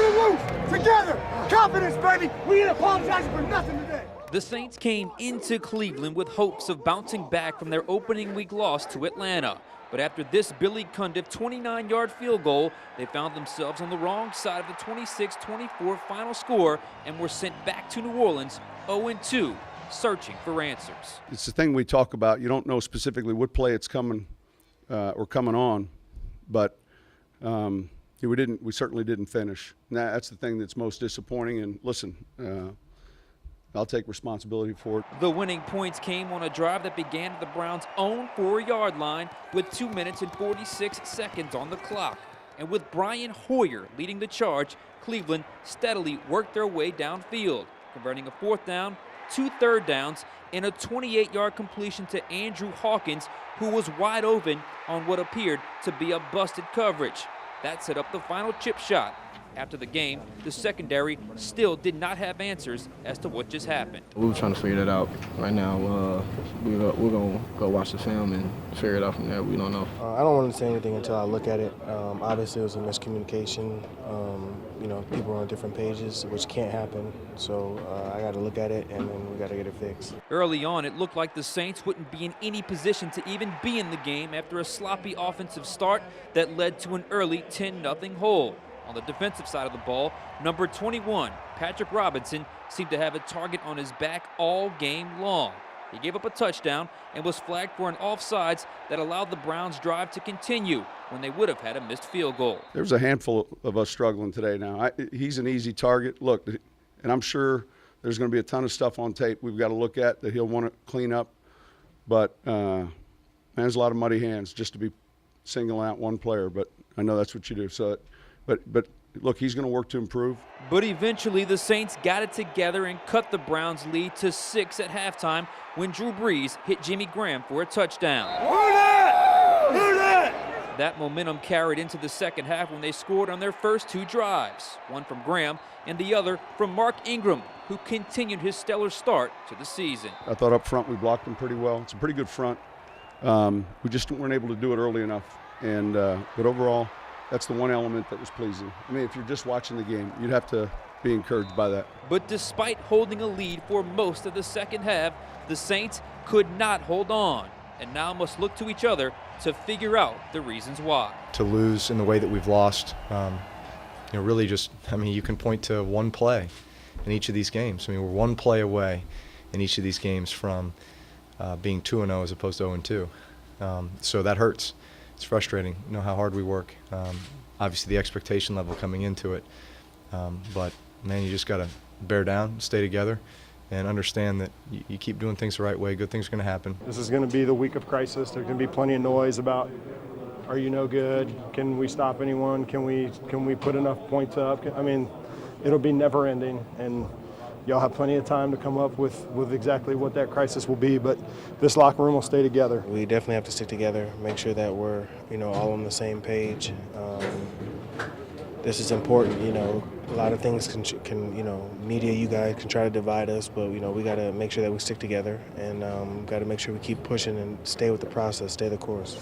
loose, together, confidence, baby. We ain't apologizing for nothing today. The Saints came into Cleveland with hopes of bouncing back from their opening week loss to Atlanta. But after this Billy Cundiff 29-yard field goal, they found themselves on the wrong side of the 26-24 final score and were sent back to New Orleans 0-2, searching for answers. It's the thing we talk about. You don't know specifically what play it's coming or coming on, but we certainly didn't finish. And that's the thing that's most disappointing. And listen, I'll take responsibility for it. The winning points came on a drive that began at the Browns' own 4-yard line with 2 minutes and 46 seconds on the clock. And with Brian Hoyer leading the charge, Cleveland steadily worked their way downfield, converting a 4th down, 2 third downs, and a 28-yard completion to Andrew Hawkins, who was wide open on what appeared to be a busted coverage. That set up the final chip shot. After the game, the secondary still did not have answers as to what just happened. We were trying to figure that out. Right now, we're going to go watch the film and figure it out from there. We don't know. I don't want to say anything until I look at it. Obviously, it was a miscommunication. People are on different pages, which can't happen. So I got to look at it, and then we got to get it fixed. Early on, it looked like the Saints wouldn't be in any position to even be in the game after a sloppy offensive start that led to an early 10-0 hole. On the defensive side of the ball, number 21, Patrick Robinson, seemed to have a target on his back all game long. He gave up a touchdown and was flagged for an offsides that allowed the Browns' drive to continue when they would have had a missed field goal. There's a handful of us struggling today now. He's an easy target. Look, and I'm sure there's going to be a ton of stuff on tape we've got to look at that he'll want to clean up. But man, there's a lot of muddy hands just to be singling out one player. But I know that's what you do. So. But look, he's going to work to improve. But eventually the Saints got it together and cut the Browns' lead to 6 at halftime when Drew Brees hit Jimmy Graham for a touchdown. Who that? Who that? That momentum carried into the second half when they scored on their first 2 drives, one from Graham and the other from Mark Ingram, who continued his stellar start to the season. I thought up front we blocked them pretty well. It's a pretty good front. We just weren't able to do it early enough. And but overall, that's the one element that was pleasing. I mean, if you're just watching the game, you'd have to be encouraged by that. But despite holding a lead for most of the second half, the Saints could not hold on and now must look to each other to figure out the reasons why. To lose in the way that we've lost, really just, you can point to one play in each of these games. We're one play away in each of these games from being 2-0 as opposed to 0-2. So that hurts. It's frustrating. You know how hard we work. Obviously, the expectation level coming into it. But, man, you just got to bear down, stay together, and understand that you keep doing things the right way, good things are going to happen. This is going to be the week of crisis. There's going to be plenty of noise about, are you no good? Can we stop anyone? Can we put enough points up? It'll be never ending. And y'all have plenty of time to come up with exactly what that crisis will be, but this locker room will stay together. We definitely have to stick together, make sure that we're, all on the same page. This is important, a lot of things can media, you guys can try to divide us, but, we got to make sure that we stick together and got to make sure we keep pushing and stay with the process, stay the course.